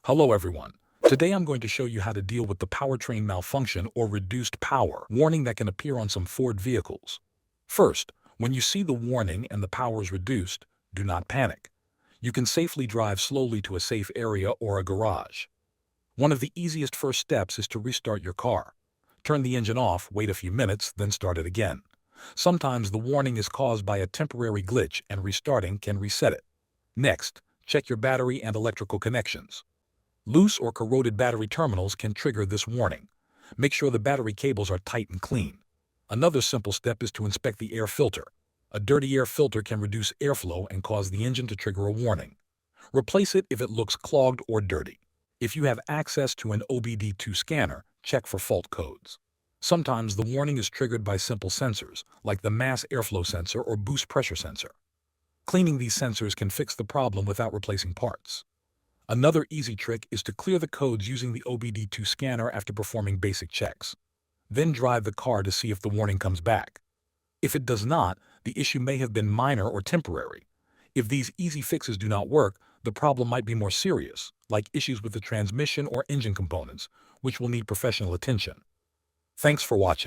Hello everyone. Today I'm going to show you how to deal with the powertrain malfunction or reduced power warning that can appear on some Ford vehicles. First, when you see the warning and the power is reduced, do not panic. You can safely drive slowly to a safe area or a garage. One of the easiest first steps is to restart your car. Turn the engine off, wait a few minutes, then start it again. Sometimes the warning is caused by a temporary glitch and restarting can reset it. Next, check your battery and electrical connections. Loose or corroded battery terminals can trigger this warning. Make sure the battery cables are tight and clean. Another simple step is to inspect the air filter. A dirty air filter can reduce airflow and cause the engine to trigger a warning. Replace it if it looks clogged or dirty. If you have access to an OBD2 scanner, check for fault codes. Sometimes the warning is triggered by simple sensors, like the mass airflow sensor or boost pressure sensor. Cleaning these sensors can fix the problem without replacing parts. Another easy trick is to clear the codes using the OBD2 scanner after performing basic checks. Then drive the car to see if the warning comes back. If it does not, the issue may have been minor or temporary. If these easy fixes do not work, the problem might be more serious, like issues with the transmission or engine components, which will need professional attention. Thanks for watching.